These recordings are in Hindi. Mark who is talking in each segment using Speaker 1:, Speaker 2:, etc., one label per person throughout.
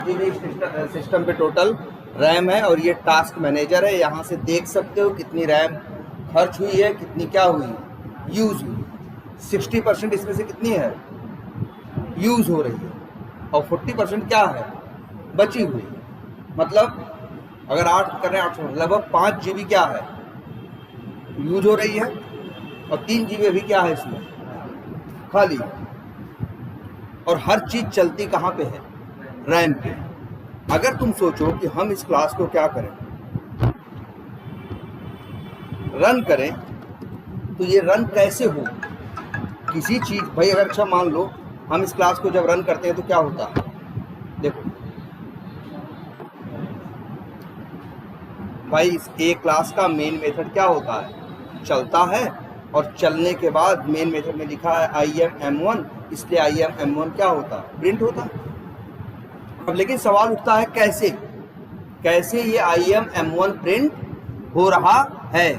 Speaker 1: जीबी सिस्टम पे टोटल रैम है और ये टास्क मैनेजर है। यहाँ से देख सकते हो कितनी रैम खर्च हुई है, कितनी क्या हुई, यूज़ हुई। 60% इसमें से कितनी है, यूज़ हो रही है, और 40% क्या है, बची हुई है। मतलब अगर 8 करें 800, लगभग 5 GB क्या है, यूज हो रही है, और 3 GB अभी क्या है इसमें, खाली। और हर चीज़ चलती कहाँ पे है, रैम पे। अगर तुम सोचो कि हम इस क्लास को क्या करें, रन करें, तो ये रन कैसे हो किसी चीज़, भाई अगर अच्छा मान लो हम इस क्लास को जब रन करते हैं तो क्या होता है, देखो भाई इस एक क्लास का मेन मेथड क्या होता है, चलता है, और चलने के बाद मेन मेथड में लिखा है IMM1, इसलिए IMM1 क्या होता है, प्रिंट होता है। अब लेकिन सवाल उठता है कैसे ये IMM1 प्रिंट हो रहा है।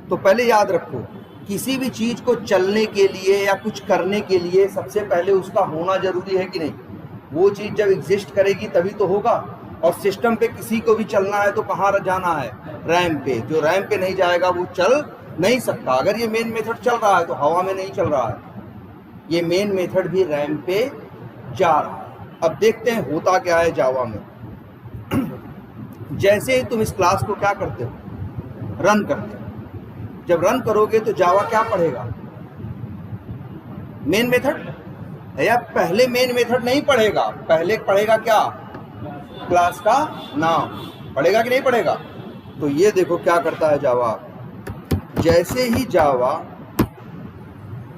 Speaker 1: तो पहले याद रखो, किसी भी चीज़ को चलने के लिए या कुछ करने के लिए सबसे पहले उसका होना जरूरी है कि नहीं। वो चीज़ जब एग्जिस्ट करेगी तभी तो होगा। और सिस्टम पे किसी को भी चलना है तो कहाँ जाना है, रैम पे। जो रैम पे नहीं जाएगा वो चल नहीं सकता। अगर ये मेन मेथड चल रहा है तो हवा में नहीं चल रहा है, ये मेन मेथड भी रैम पे जा रहा है। अब देखते हैं होता क्या है जावा में। जैसे ही तुम इस क्लास को क्या करते हो, रन करते हो, जब रन करोगे तो जावा क्या पढ़ेगा, मेन मेथड, या पहले मेन मेथड नहीं पढ़ेगा, पहले पढ़ेगा क्या, क्लास का नाम पढ़ेगा कि नहीं पढ़ेगा। तो ये देखो क्या करता है जावा, जैसे ही जावा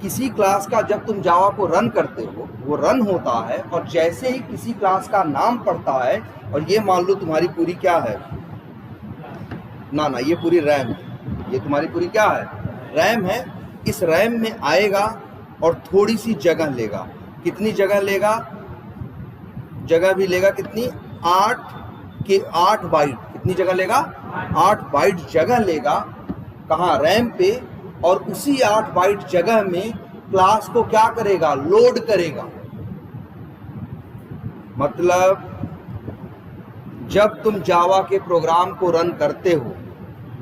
Speaker 1: किसी क्लास का, जब तुम जावा को रन करते हो वो रन होता है, और जैसे ही किसी क्लास का नाम पढ़ता है, और ये मान लो तुम्हारी पूरी क्या है, ना ये पूरी रैम है, ये तुम्हारी पूरी क्या है, रैम है। इस रैम में आएगा और थोड़ी सी जगह लेगा। कितनी जगह लेगा, जगह भी लेगा कितनी, 8 बाइट। कितनी जगह लेगा, 8 बाइट जगह लेगा, कहाँ, रैम पे। और उसी 8 बाइट जगह में क्लास को क्या करेगा, लोड करेगा। मतलब जब तुम जावा के प्रोग्राम को रन करते हो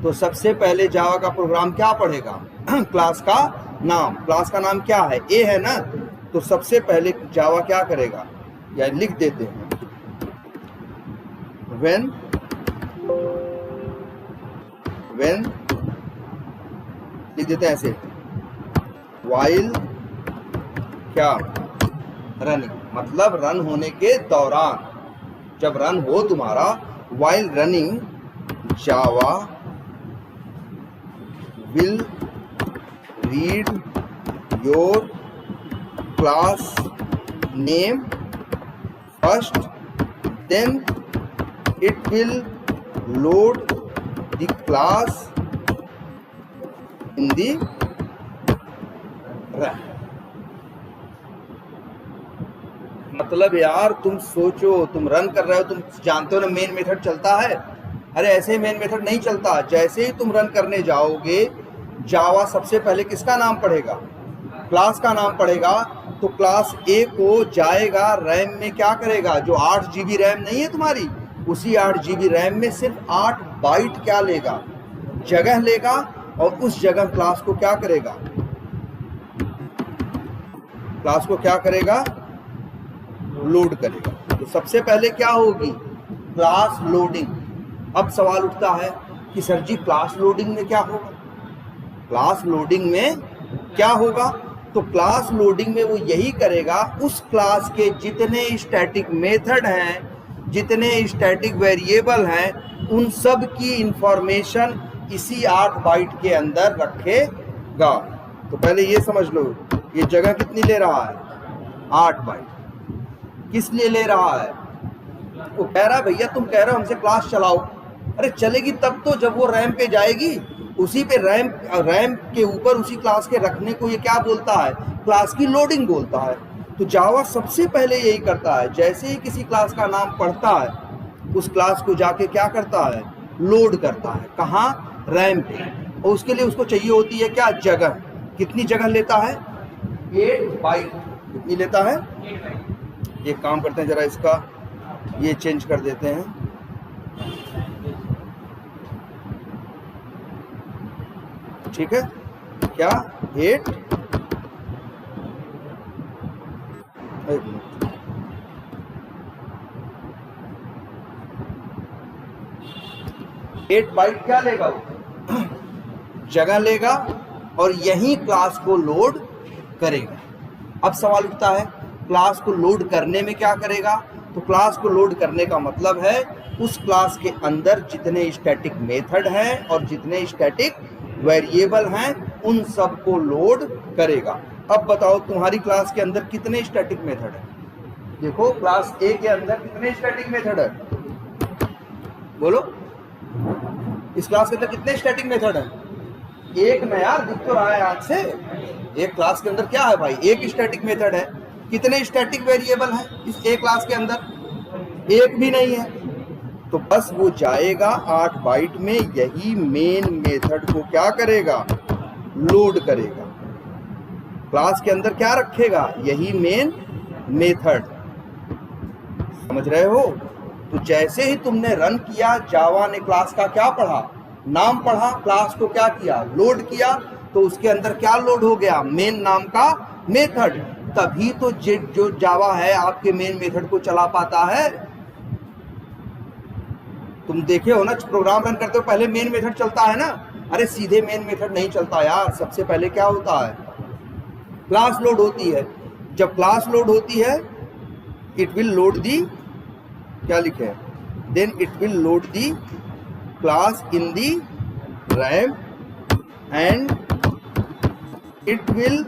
Speaker 1: तो सबसे पहले जावा का प्रोग्राम क्या पढ़ेगा, क्लास का नाम। क्लास का नाम क्या है, ए है ना, तो सबसे पहले जावा क्या करेगा, या लिख देते हैं when लिख देते हैं ऐसे, while क्या, रनिंग, मतलब रन होने के दौरान, जब रन हो तुम्हारा, while running Java will read your class name first, then it will load the class in the RAM। मतलब यार तुम सोचो, तुम रन कर रहे हो, तुम जानते हो ना मेन मेथड चलता है। अरे ऐसे मेन मेथड नहीं चलता। जैसे ही तुम रन करने जाओगे, जावा सबसे पहले किसका नाम पढ़ेगा, क्लास का नाम पढ़ेगा। तो क्लास ए को जाएगा, रैम में क्या करेगा, जो 8 GB रैम नहीं है तुम्हारी, उसी 8 GB रैम में सिर्फ 8 बाइट क्या लेगा, जगह लेगा, और उस जगह क्लास को क्या करेगा, क्लास को क्या करेगा, लोड करेगा। तो सबसे पहले क्या होगी, क्लास लोडिंग। अब सवाल उठता है कि सर जी क्लास लोडिंग में क्या होगा, क्लास लोडिंग में क्या होगा। तो क्लास लोडिंग में वो यही करेगा, उस क्लास के जितने स्टैटिक मेथड हैं, जितने स्टैटिक वेरिएबल हैं, उन सब की इंफॉर्मेशन इसी 8 बाइट के अंदर रखेगा। तो पहले ये समझ लो, ये जगह कितनी ले रहा है, 8 बाइट। किस लिए ले रहा है, वो कह रहा है भैया तुम कह रहे हो हमसे क्लास चलाओ। अरे चलेगी तब तो जब वो रैम पे जाएगी, उसी पे रैम के ऊपर उसी क्लास के रखने को ये क्या बोलता है, क्लास की लोडिंग बोलता है। तो जावा सबसे पहले यही करता है, जैसे ही किसी क्लास का नाम पढ़ता है, उस क्लास को जाके क्या करता है, लोड करता है। कहाँ, रैम पे। और उसके लिए उसको चाहिए होती है क्या, जगह। कितनी जगह लेता है, 8 बाइट। कितनी लेता है, एक काम करते हैं जरा, इसका ये चेंज कर देते हैं, ठीक है। क्या 8 बाइट क्या लेगा वो, जगह लेगा और यही क्लास को लोड करेगा। अब सवाल उठता है क्लास को लोड करने में क्या करेगा। तो क्लास को लोड करने का मतलब है उस क्लास के अंदर जितने स्टैटिक मेथड हैं और जितने स्टैटिक वेरिएबल हैं उन सब को लोड करेगा। अब बताओ तुम्हारी क्लास के अंदर कितने स्टैटिक मेथड है। देखो क्लास ए के अंदर कितने स्टैटिक मेथड है, बोलो। इस क्लास के अंदर कितने स्टैटिक मेथड है, एक में यार, दिख तो रहा है आंख से। एक क्लास के अंदर क्या है भाई, एक स्टैटिक मेथड है। कितने स्टैटिक वेरिएबल हैं इस एक क्लास के अंदर, एक भी नहीं है। तो बस वो जाएगा 8 बाइट में, यही मेन मेथड को क्या करेगा, लोड करेगा। क्लास के अंदर क्या रखेगा, यही मेन मेथड। समझ रहे हो। तो जैसे ही तुमने रन किया, जावा ने क्लास का क्या पढ़ा, नाम पढ़ा, क्लास को क्या किया, लोड किया। तो उसके अंदर क्या लोड हो गया, मेन नाम का मेथड। तभी तो जो जावा है आपके मेन मेथड को चला पाता है। तुम देखे हो ना, प्रोग्राम रन करते हो पहले मेन मेथड चलता है ना। अरे सीधे मेन मेथड नहीं चलता यार, सबसे पहले क्या होता है, क्लास लोड होती है। जब क्लास लोड होती है, इट विल लोड दी, क्या लिखे हैं, then it will load the class in the RAM and it will,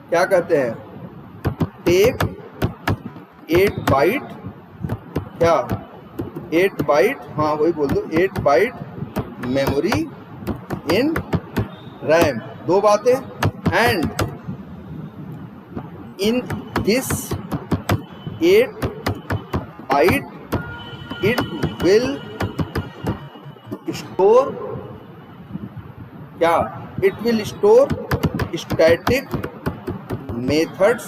Speaker 1: क्या कहते हैं, टेक 8 बाइट, क्या 8 बाइट, हाँ वही बोल दो, 8 बाइट मेमोरी इन रैम। दो बातें, and in this 8 byte it will store, क्या, it will store static methods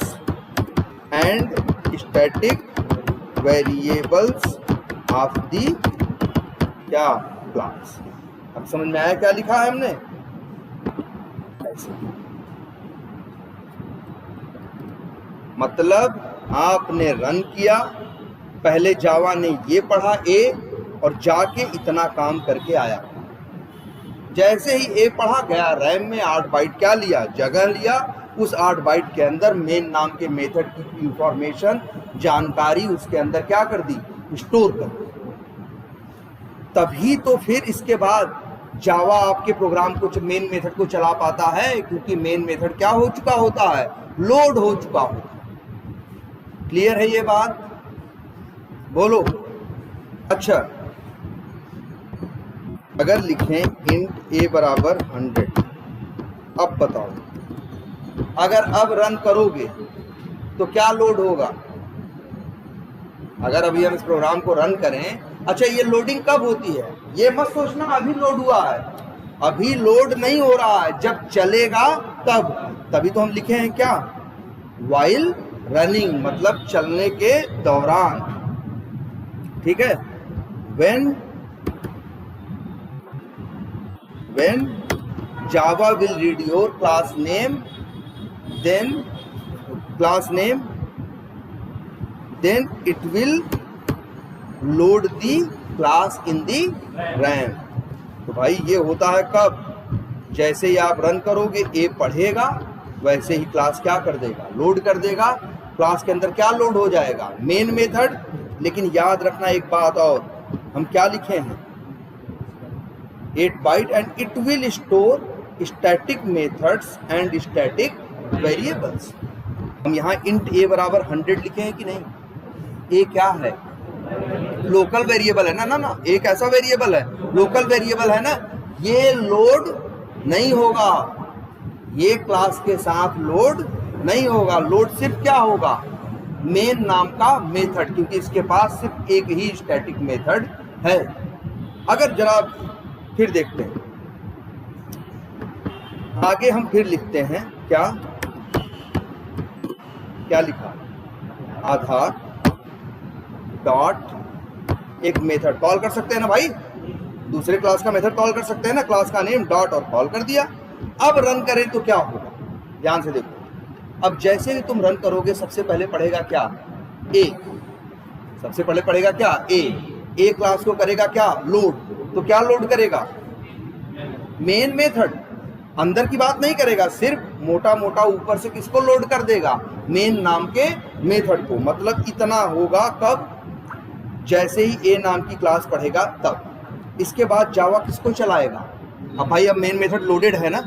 Speaker 1: and static variables of the, क्या, क्लास। अब समझ में आया क्या लिखा है हमने, ऐसे। मतलब आपने रन किया, पहले जावा ने ये पढ़ा ए, और जाके इतना काम करके आया। जैसे ही ए पढ़ा गया, रैम में 8 बाइट क्या लिया, जगह लिया। उस 8 बाइट के अंदर मेन नाम के मेथड की इंफॉर्मेशन, जानकारी उसके अंदर क्या कर दी, स्टोर कर दी। तभी तो फिर इसके बाद जावा आपके प्रोग्राम को, मेन मेथड को चला पाता है, क्योंकि मेन मेथड क्या हो चुका होता है, लोड हो चुका होता है। क्लियर है ये बात, बोलो। अच्छा, अगर लिखें इंट ए बराबर 100, अब बताओ, अगर अब रन करोगे तो क्या लोड होगा। अगर अभी हम इस प्रोग्राम को रन करें, अच्छा ये लोडिंग कब होती है, ये मत सोचना अभी लोड हुआ है, अभी लोड नहीं हो रहा है, जब चलेगा तब। तभी तो हम लिखे हैं क्या, वाइल रनिंग, मतलब चलने के दौरान, ठीक है। When Java will read your class name, then class name, then it will load the class in the RAM। तो भाई ये होता है कब, जैसे ही आप रन करोगे, ए पढ़ेगा, वैसे ही क्लास क्या कर देगा, लोड कर देगा। क्लास के अंदर क्या लोड हो जाएगा, मेन मेथड। लेकिन याद रखना एक बात और, हम क्या लिखे हैं, 8 byte and it will store static methods and static variables. हम यहाँ इंट ए बराबर 100 लिखे हैं कि नहीं। ए क्या है, लोकल वेरिएबल है ना, एक ऐसा वेरिएबल है, लोकल वेरिएबल है ना। ये लोड नहीं होगा, ये क्लास के साथ लोड नहीं होगा। लोड सिर्फ क्या होगा, मेन नाम का मेथड, क्योंकि इसके पास सिर्फ एक ही स्टैटिक मेथड है। अगर जरा फिर देखते हैं आगे, हम फिर लिखते हैं क्या लिखा, आधार डॉट एक मेथड कॉल कर सकते हैं ना भाई, दूसरे क्लास का मेथड कॉल कर सकते हैं ना, क्लास का नेम डॉट और कॉल कर दिया। अब रन करें तो क्या होगा, ध्यान से देखो। अब जैसे ही तुम रन करोगे सबसे पहले पढ़ेगा क्या, ए, सबसे पहले पढ़ेगा क्या, ए क्लास को करेगा क्या, लोड। तो क्या लोड करेगा, मेन मेथड, अंदर की बात नहीं करेगा, सिर्फ मोटा मोटा ऊपर से किसको लोड कर देगा, मेन नाम के मेथड को। मतलब इतना होगा कब, जैसे ही ए नाम की क्लास पढ़ेगा तब। इसके बाद जावा किसको चलाएगा, अब भाई अब मेन मेथड लोडेड है ना,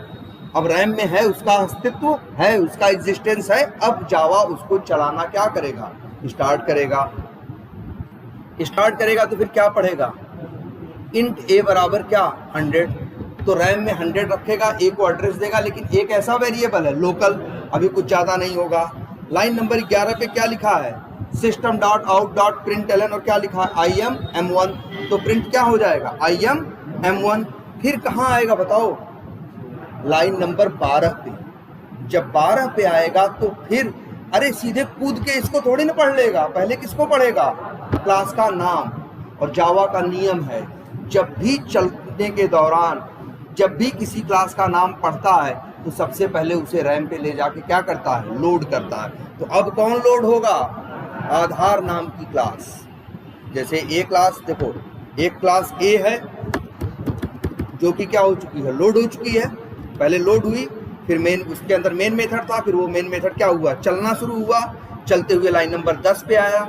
Speaker 1: अब रैम में है, उसका अस्तित्व है, उसका एग्जिस्टेंस है। अब जावा उसको चलाना क्या करेगा, स्टार्ट करेगा। स्टार्ट करेगा तो फिर क्या पढ़ेगा, इंट ए बराबर क्या 100, तो रैम में 100 रखेगा, ए को एड्रेस देगा, लेकिन एक ऐसा वेरिएबल है लोकल, अभी कुछ ज़्यादा नहीं होगा। लाइन नंबर 11 पे क्या लिखा है, system dot out dot println, और क्या लिखा है IM M1, तो प्रिंट क्या हो जाएगा IM M1। फिर कहाँ आएगा बताओ, लाइन नंबर 12 पे। जब 12 पे आएगा तो फिर अरे सीधे कूद के इसको थोड़ी ना पढ़ लेगा, पहले किसको पढ़ेगा, क्लास का नाम। और जावा का नियम है, जब भी चलने के दौरान जब भी किसी क्लास का नाम पढ़ता है तो सबसे पहले उसे रैम पे ले जाके क्या करता है, लोड करता है। तो अब कौन लोड होगा, आधार नाम की क्लास। जैसे ए क्लास, देखो एक क्लास ए है जो कि क्या हो चुकी है, लोड हो चुकी है। पहले लोड हुई, फिर मेन, उसके अंदर मेन मेथड था, फिर वो मेन मेथड क्या हुआ, चलना शुरू हुआ। चलते हुए लाइन नंबर 10 पे आया,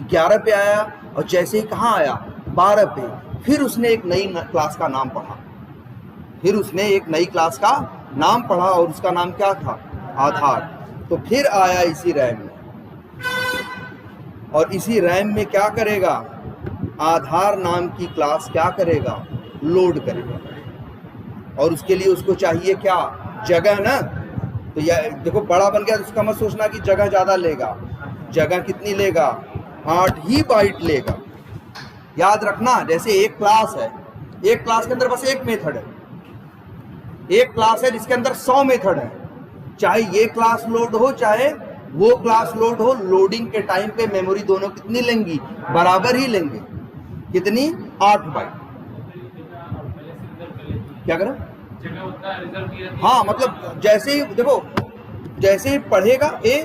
Speaker 1: 11 पे आया, और जैसे ही कहाँ आया 12 पे, फिर उसने एक नई क्लास का नाम पढ़ा, फिर उसने एक नई क्लास का नाम पढ़ा, और उसका नाम क्या था, आधार। तो फिर आया इसी रैम में, और इसी रैम में क्या करेगा, आधार नाम की क्लास क्या करेगा, लोड करेगा। और उसके लिए उसको चाहिए क्या, जगह ना। तो यह देखो बड़ा बन गया तो उसका मत सोचना कि जगह ज़्यादा लेगा, जगह कितनी लेगा, 8 ही बाइट लेगा। याद रखना, जैसे एक क्लास है, एक क्लास के अंदर बस एक मेथड है, एक क्लास है जिसके अंदर 100 मेथड है। चाहे ये क्लास लोड हो चाहे वो क्लास लोड हो, लोडिंग के टाइम पे मेमोरी दोनों कितनी लेंगी, बराबर ही लेंगे। कितनी, 8 बाइट। क्या करें, हाँ मतलब जैसे ही देखो, जैसे ही पढ़ेगा ए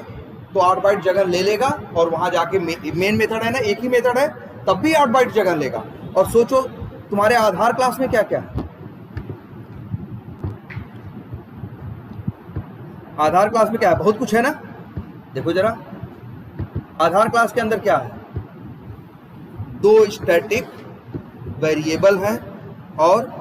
Speaker 1: तो 8 बाइट जगह ले लेगा, और वहां जाके मेन मेथड है ना, एक ही मेथड है, तब भी 8 बाइट जगह लेगा। और सोचो तुम्हारे आधार क्लास में क्या क्या है, आधार क्लास में क्या है, बहुत कुछ है ना। देखो जरा, आधार क्लास के अंदर क्या है, 2 स्टैटिक वेरिएबल हैं, और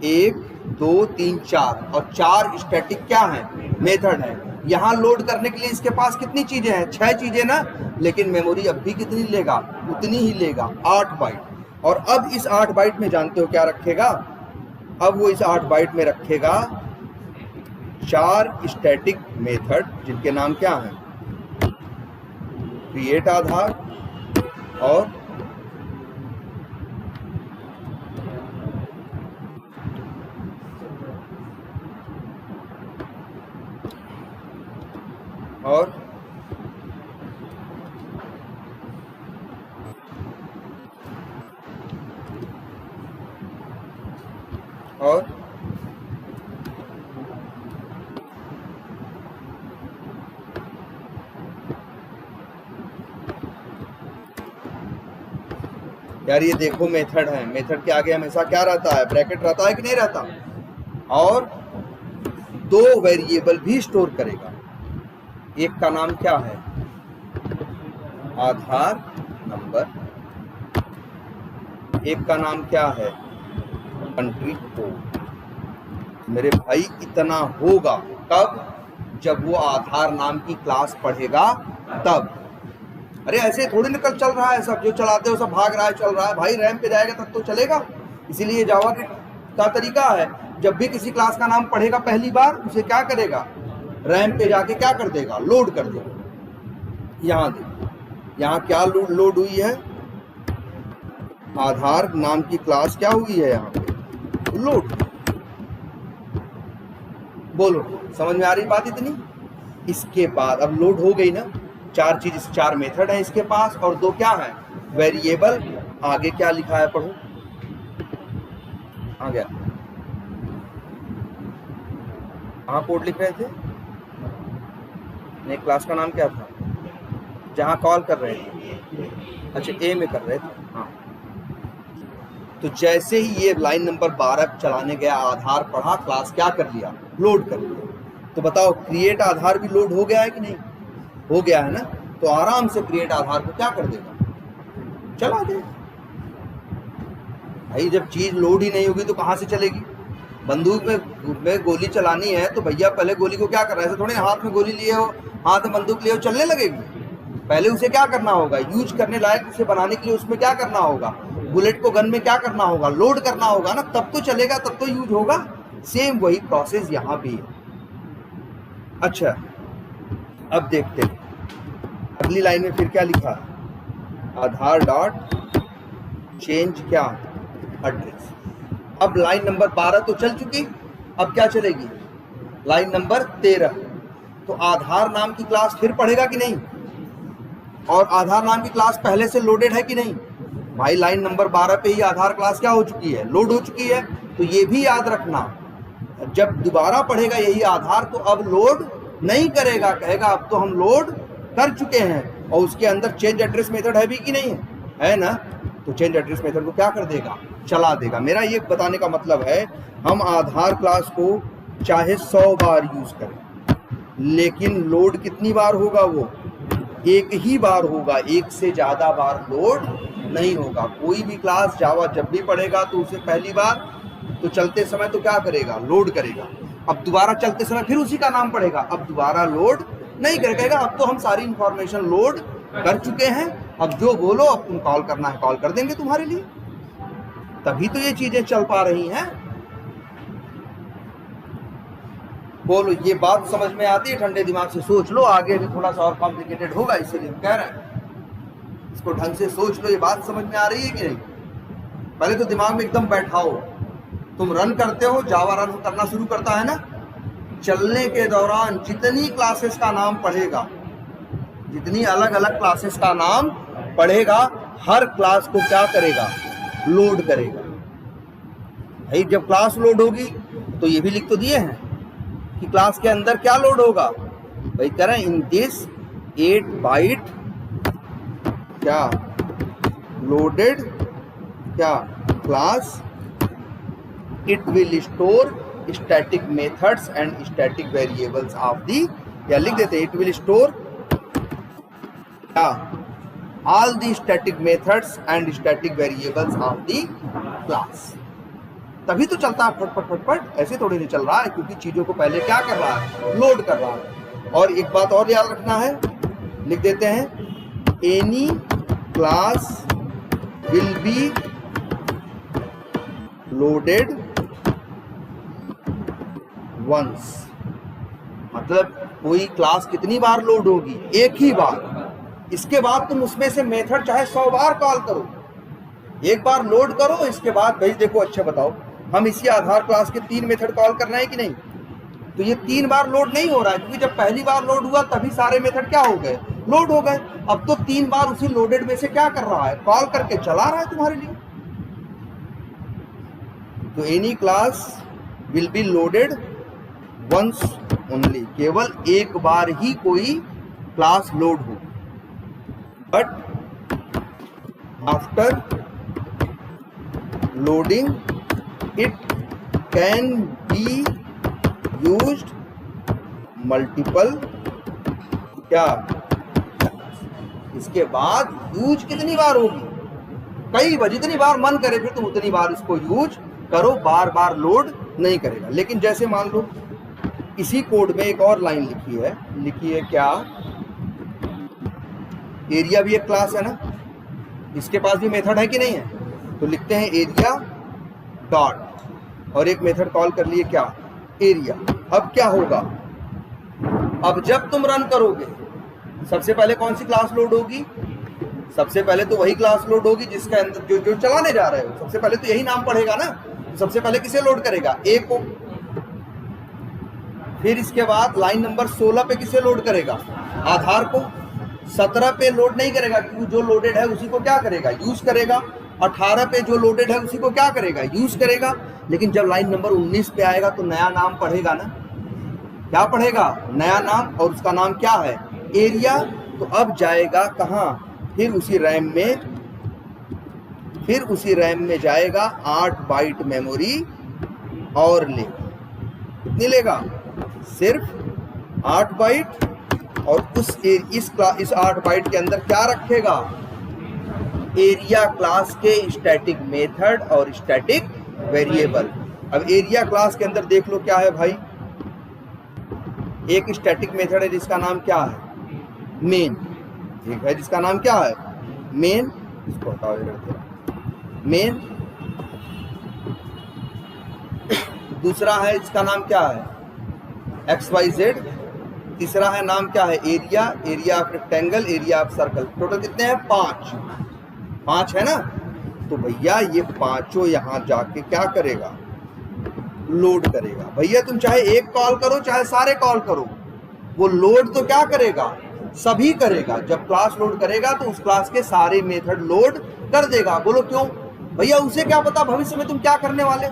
Speaker 1: 1 2 3 4, और 4 स्टैटिक क्या है, मेथड है। यहाँ लोड करने के लिए इसके पास कितनी चीजें हैं, 6 चीजें ना, लेकिन मेमोरी अब भी कितनी लेगा, उतनी ही लेगा, 8 बाइट। और अब इस 8 बाइट में जानते हो क्या रखेगा, अब वो इस 8 बाइट में रखेगा 4 स्टैटिक मेथड, जिनके नाम क्या हैं, क्रिएट आधार और और यार ये देखो मेथड है, मेथड के आगे हमेशा क्या रहता है, ब्रैकेट रहता है कि नहीं रहता। और 2 वेरिएबल भी स्टोर करेगा, एक का नाम क्या है, आधार नंबर, एक का नाम क्या है, कंट्री कोड। मेरे भाई इतना होगा कब, जब वो आधार नाम की क्लास पढ़ेगा तब। अरे ऐसे थोड़ी निकल चल रहा है सब, जो चलाते हो सब भाग रहा है, चल रहा है भाई, रैम पे जाएगा तब तो चलेगा। इसीलिए जावा का तरीका है, जब भी किसी क्लास का नाम पढ़ेगा पहली बार, उसे क्या करेगा, रैम पे जाके क्या कर देगा, लोड कर देगा। यहाँ देखो, यहाँ क्या लोड हुई है, आधार नाम की क्लास क्या हुई है, यहाँ पे लोड। बोलो समझ में आ रही बात इतनी। इसके बाद अब लोड हो गई ना, 4 चीज, 4 मेथड है इसके पास, और 2 क्या है, वेरिएबल, आगे क्या लिखा है पढ़ो, आ गया, कहाँ कोड लिख रहे थे, नहीं क्लास का नाम क्या था जहाँ कॉल कर रहे थे, अच्छा ए में कर रहे थे, हाँ। तो जैसे ही ये लाइन नंबर 12 चलाने गया, आधार पढ़ा, क्लास क्या कर लिया, लोड कर लिया। तो बताओ क्रिएट आधार भी लोड हो गया है कि नहीं, हो गया है ना। तो आराम से क्रिएट आधार को क्या कर देगा, चला देगा। भाई जब चीज लोड ही नहीं होगी तो कहाँ से चलेगी। बंदूक में गोली चलानी है तो भैया पहले गोली को क्या करना है, ऐसे थोड़े हाथ में गोली लिए हो, हाथ में बंदूक लिए हो, चलने लगेगी। पहले उसे क्या करना होगा, यूज करने लायक उसे बनाने के लिए उसमें क्या करना होगा, बुलेट को गन में क्या करना होगा, लोड करना होगा ना, तब तो चलेगा, तब तो यूज होगा। सेम वही प्रोसेस यहाँ भी है। अच्छा अब देखते हैं अगली लाइन में फिर क्या लिखा, आधार डॉट चेंज क्या एड्रेस। अब लाइन नंबर 12 तो चल चुकी, अब क्या चलेगी, लाइन नंबर 13। तो आधार नाम की क्लास फिर पढ़ेगा कि नहीं, और आधार नाम की क्लास पहले से लोडेड है कि नहीं। भाई लाइन नंबर 12 पे ही आधार क्लास क्या हो चुकी है, लोड हो चुकी है। तो ये भी याद रखना, जब दोबारा पढ़ेगा यही आधार तो अब लोड नहीं करेगा, कहेगा अब तो हम लोड कर चुके हैं। और उसके अंदर चेंज एड्रेस मेथड है भी कि नहीं है ना, तो चेंज एड्रेस मेथड को क्या कर देगा, चला देगा। मेरा ये बताने का मतलब है हम आधार क्लास को चाहे 100 बार यूज करें, लेकिन लोड कितनी बार होगा, वो एक ही बार होगा, एक से ज्यादा बार लोड नहीं होगा। कोई भी क्लास जावा जब भी पढ़ेगा तो उसे पहली बार तो चलते समय तो क्या करेगा, लोड करेगा। अब दोबारा चलते समय फिर उसी का नाम पढ़ेगा, अब दोबारा लोड नहीं करेगा। अब तो हम सारी इंफॉर्मेशन लोड कर चुके हैं, अब जो बोलो, अब तुम कॉल करना है कॉल कर देंगे तुम्हारे लिए। तभी तो ये चीजें चल पा रही हैं। बोलो ये बात समझ में आती है, ठंडे दिमाग से सोच लो। आगे भी थोड़ा सा और कॉम्प्लिकेटेड होगा, इसीलिए हम कह रहे हैं इसको ढंग से सोच लो। ये बात समझ में आ रही है कि नहीं, पहले तो दिमाग में एकदम बैठाओ। तुम रन करते हो, जावा रन करना शुरू करता है ना, चलने के दौरान जितनी क्लासेस का नाम पढ़ेगा, जितनी अलग अलग क्लासेस का नाम पढ़ेगा, हर क्लास को क्या करेगा, लोड करेगा। भाई जब क्लास लोड होगी तो ये भी लिख तो दिए हैं कि क्लास के अंदर क्या लोड होगा। भाई करें इन दिस 8 बाइट क्या लोडेड क्या class, it will store static methods and static variables of दी, या लिख देते हैं इट विल स्टोर क्या all the static methods and static variables of the class. तभी तो चलता है फटफट फटफट, ऐसे थोड़ी नहीं चल रहा है, क्योंकि चीजों को पहले क्या कर रहा है, लोड कर रहा है। और एक बात और याद रखना है, लिख देते हैं any class will be loaded once, मतलब कोई क्लास कितनी बार लोड होगी, एक ही बार। इसके बाद तुम उसमें से मेथड चाहे 100 बार कॉल करो, एक बार लोड करो, इसके बाद भाई देखो अच्छा बताओ, हम इसी आधार क्लास के 3 मेथड कॉल करना है कि नहीं। तो ये 3 बार लोड नहीं हो रहा है, क्योंकि जब पहली बार लोड हुआ तभी सारे मेथड क्या हो गए, लोड हो गए। अब तो 3 बार उसी लोडेड में से क्या कर रहा है, कॉल करके चला रहा है तुम्हारे लिए। तो any class will be loaded once only, केवल एक बार ही कोई क्लास लोड हो। But after loading it can be used multiple क्या, इसके बाद यूज कितनी बार होगी, कई बार, जितनी बार मन करे फिर तुम उतनी बार इसको यूज करो, बार बार लोड नहीं करेगा। लेकिन जैसे मान लो इसी कोड में एक और लाइन लिखी है क्या, एरिया भी एक क्लास है ना, इसके पास भी मेथड है कि नहीं है, तो लिखते हैं एरिया डॉट और एक मेथड कॉल कर लिए क्या, एरिया। अब क्या होगा, अब जब तुम रन करोगे सबसे पहले कौन सी क्लास लोड होगी, सबसे पहले तो वही क्लास लोड होगी जिसके अंदर जो चलाने जा रहे हो, सबसे पहले तो यही नाम पढ़ेगा ना। तो सबसे पहले किसे लोड करेगा, ए को। फिर इसके बाद लाइन नंबर 16 पे किसे लोड करेगा, आधार को। 17 पे लोड नहीं करेगा क्योंकि जो लोडेड है उसी को क्या करेगा, यूज करेगा। 18 पे जो लोडेड है उसी को क्या करेगा, यूज करेगा। लेकिन जब लाइन नंबर 19 पे आएगा तो नया नाम पढ़ेगा ना, क्या पढ़ेगा, नया नाम, और उसका नाम क्या है, एरिया। तो अब जाएगा कहाँ, फिर उसी रैम में जाएगा 8 बाइट मेमोरी और लेगा। कितनी लेगा, सिर्फ 8 बाइट। और इस 8 बाइट के अंदर क्या रखेगा, एरिया क्लास के स्टैटिक मेथड और स्टैटिक वेरिएबल। अब एरिया क्लास के अंदर देख लो क्या है भाई, एक स्टैटिक मेथड है जिसका नाम क्या है, मेन। एक है जिसका नाम क्या है, मेन। इसको हटाओ इधर, मेन। दूसरा है इसका नाम क्या है, XYZ। तीसरा है नाम क्या है, area, area of rectangle, area of circle. Total कितने हैं, 5 है ना। तो भैया ये पांचों यहां जाके क्या करेगा, लोड करेगा। भैया तुम चाहे एक कॉल करो चाहे सारे कॉल करो, वो लोड तो क्या करेगा, सभी करेगा। जब क्लास लोड करेगा तो उस क्लास के सारे मेथड लोड कर देगा। बोलो क्यों, भैया उसे क्या पता भविष्य में तुम क्या करने वाले,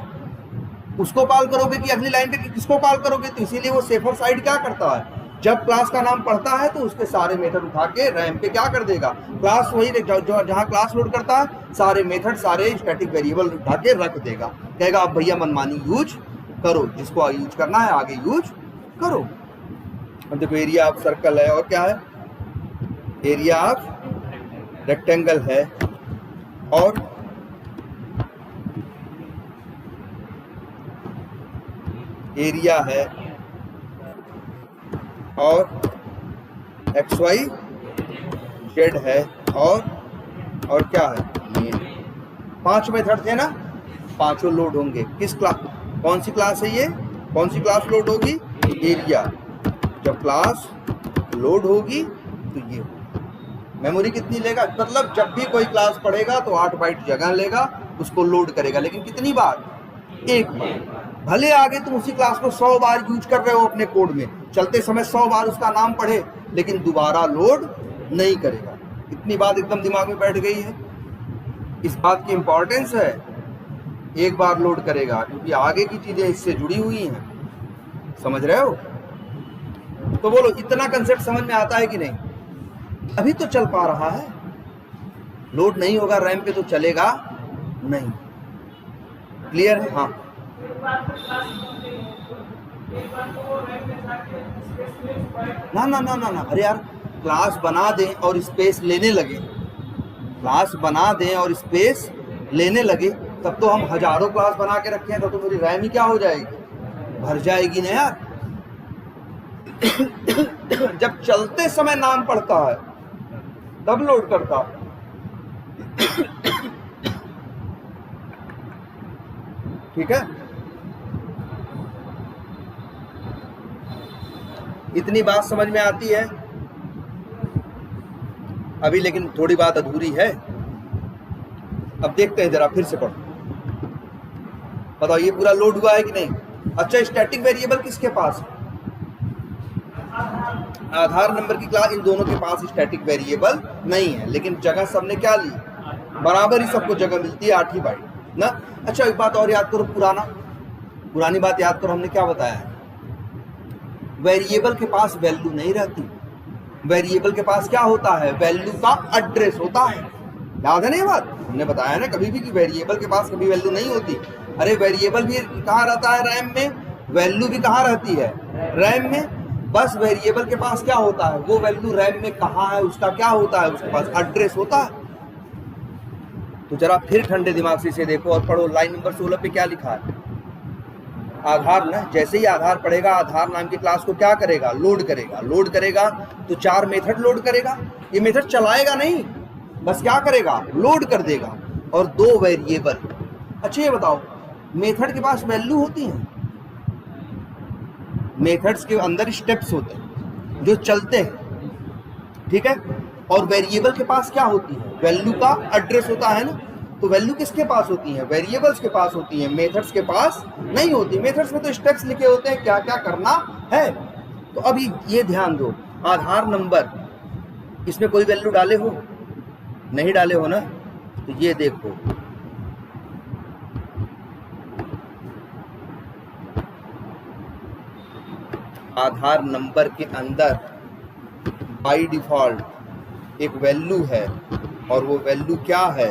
Speaker 1: उसको कॉल करोगे कि अगली लाइन पे किसको कॉल करोगे। तो इसीलिए वो सेफर साइड क्या करता है, जब क्लास का नाम पढ़ता है तो उसके सारे मेथड उठा के रैम पे क्या कर देगा, क्लास वही जहां क्लास लोड करता है सारे मेथड सारे स्टैटिक वेरिएबल उठा के रख देगा। कहेगा अब भैया मनमानी यूज करो, जिसको यूज करना है आगे यूज करो। अब देखो एरिया ऑफ सर्कल है और क्या है, एरिया ऑफ रेक्टेंगल है और एरिया है और XYZ है और क्या है, मेन। 5 मेथड थे ना, पांचों लोड होंगे। किस क्लास, कौन सी क्लास है ये, कौन सी क्लास लोड होगी, एरिया। जब क्लास लोड होगी तो ये मेमोरी कितनी लेगा, मतलब जब भी कोई क्लास पढ़ेगा तो 8 बाइट जगह लेगा, उसको लोड करेगा। लेकिन कितनी बार, एक बार। भले आगे तुम उसी क्लास को 100 बार यूज कर रहे हो अपने कोड में, चलते समय 100 बार उसका नाम पढ़े, लेकिन दोबारा लोड नहीं करेगा। इतनी बात एकदम दिमाग में बैठ गई है। इस बात की इंपॉर्टेंस है, एक बार लोड करेगा क्योंकि आगे की चीजें इससे जुड़ी हुई हैं। समझ रहे हो, तो बोलो इतना कंसेप्ट समझ में आता है कि नहीं। अभी तो चल पा रहा है, लोड नहीं होगा रैम पे तो चलेगा नहीं। क्लियर है, हाँ। ना ना ना ना ना, अरे यार क्लास बना दें और स्पेस लेने लगे, क्लास बना दें और स्पेस लेने लगे, तब तो हम हजारों क्लास बना के रखे हैं, तो मेरी रैम ही क्या हो जाएगी, भर जाएगी ना यार। जब चलते समय नाम पड़ता है तब लोड करता है। ठीक है, इतनी बात समझ में आती है अभी, लेकिन थोड़ी बात अधूरी है। अब देखते हैं जरा, फिर से पढ़ो, बताओ ये पूरा लोड हुआ है कि नहीं। अच्छा, स्टैटिक वेरिएबल किसके पास है, आधार नंबर की क्लास, इन दोनों के पास स्टैटिक वेरिएबल नहीं है, लेकिन जगह सबने क्या ली, बराबर ही सबको जगह मिलती है 8 ही बाइट ना। अच्छा एक बात और याद करो, पुरानी बात याद करो, हमने क्या बताया है, वेरिएबल के पास वैल्यू नहीं रहती, वेरिएबल के पास क्या होता है, वैल्यू का एड्रेस होता है। याद है ना ये बात, हमने बताया ना कभी भी कि वेरिएबल के पास कभी वैल्यू नहीं होती। अरे वेरिएबल भी कहाँ रहता है, रैम में, वैल्यू भी कहाँ रहती है, रैम में। बस वेरिएबल के पास क्या होता है, वो वैल्यू रैम में कहाँ है उसका क्या होता है, उसके पास एड्रेस होता है। तो जरा फिर ठंडे दिमाग से इसे देखो और पढ़ो। लाइन नंबर 16 पे क्या लिखा है, आधार ना, जैसे ही आधार पढ़ेगा आधार नाम की क्लास को क्या करेगा, लोड करेगा। लोड करेगा तो 4 मेथड लोड करेगा, ये मेथड चलाएगा नहीं, बस क्या करेगा, लोड कर देगा। और 2 वेरिएबल। अच्छा ये बताओ, मेथड के पास वैल्यू होती है, मेथड्स के अंदर स्टेप्स होते हैं जो चलते हैं, ठीक है। और वेरिएबल के पास क्या होती है, वैल्यू का एड्रेस होता है ना। तो वैल्यू किसके पास होती है, वेरिएबल्स के पास होती है, मेथड्स के पास नहीं होती। मेथड्स में तो स्टेप्स लिखे होते हैं क्या क्या करना है। तो अभी ये ध्यान दो, आधार नंबर इसमें कोई वैल्यू डाले हो? नहीं डाले हो ना। तो ये देखो, आधार नंबर के अंदर बाय डिफॉल्ट एक वैल्यू है, और वो वैल्यू क्या है?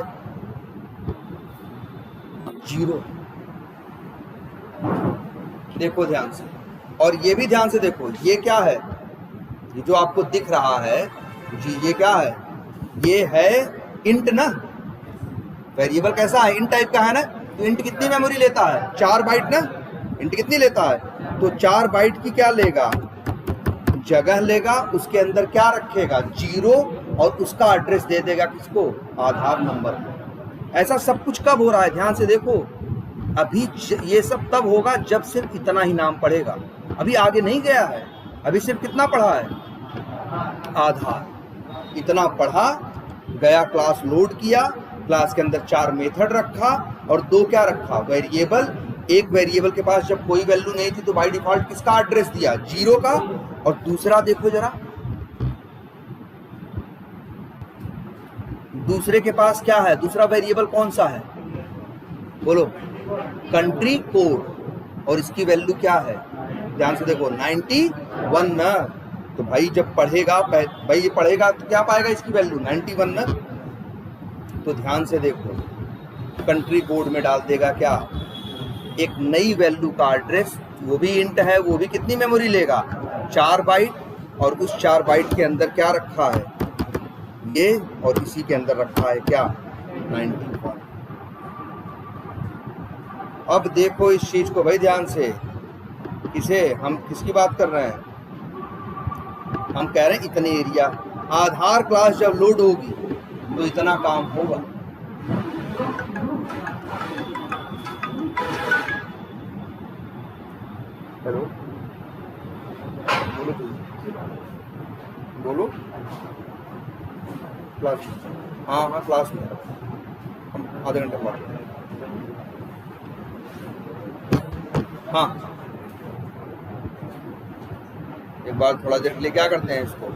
Speaker 1: 0। देखो ध्यान से, और ये भी ध्यान से देखो, ये क्या है? ये जो आपको दिख रहा है जी, ये क्या है? ये है इंट ना। वेरिएबल कैसा है? इंट टाइप का है ना। तो इंट कितनी मेमोरी लेता है? 4 बाइट ना। इंट कितनी लेता है? तो 4 बाइट की क्या लेगा? जगह लेगा, उसके अंदर क्या रखेगा? 0, और उसका एड्रेस दे देगा किसको? आधार नंबर को। ऐसा सब कुछ कब हो रहा है? ध्यान से देखो, अभी ये सब तब होगा जब सिर्फ इतना ही नाम पढ़ेगा, अभी आगे नहीं गया है। अभी सिर्फ कितना पढ़ा है? आधार। इतना पढ़ा, गया क्लास लोड किया, क्लास के अंदर 4 मेथड रखा और 2 क्या रखा? वेरिएबल। एक वेरिएबल के पास जब कोई वैल्यू नहीं थी तो बाय डिफॉल्ट किसका एड्रेस दिया? 0 का। और दूसरा देखो जरा, दूसरे के पास क्या है? दूसरा वेरिएबल कौन सा है? बोलो। Country code. और इसकी वैल्यू क्या है? ध्यान से देखो, 91 ना। तो भाई जब पढ़ेगा, भाई ये पढ़ेगा तो क्या पाएगा? इसकी वैल्यू 91 ना। तो ध्यान से देखो, कंट्री कोड में डाल देगा क्या? एक नई वैल्यू का एड्रेस, वो भी इंट है, वो भी कितनी मेमोरी लेगा? 4 बाइट। और उस 4 बाइट के अंदर क्या रखा है? ये। और इसी के अंदर रखा है क्या? 91। अब देखो इस चीज को भाई ध्यान से, किसे हम किसकी बात कर रहे हैं? हम कह रहे हैं इतने एरिया। आधार क्लास जब लोड होगी तो इतना काम होगा। हेलो, बोलो बोलो। क्लास? हाँ, क्लास में हम आधे घंटे बाद। हाँ, एक बार थोड़ा देर के लिए क्या करते हैं इसको,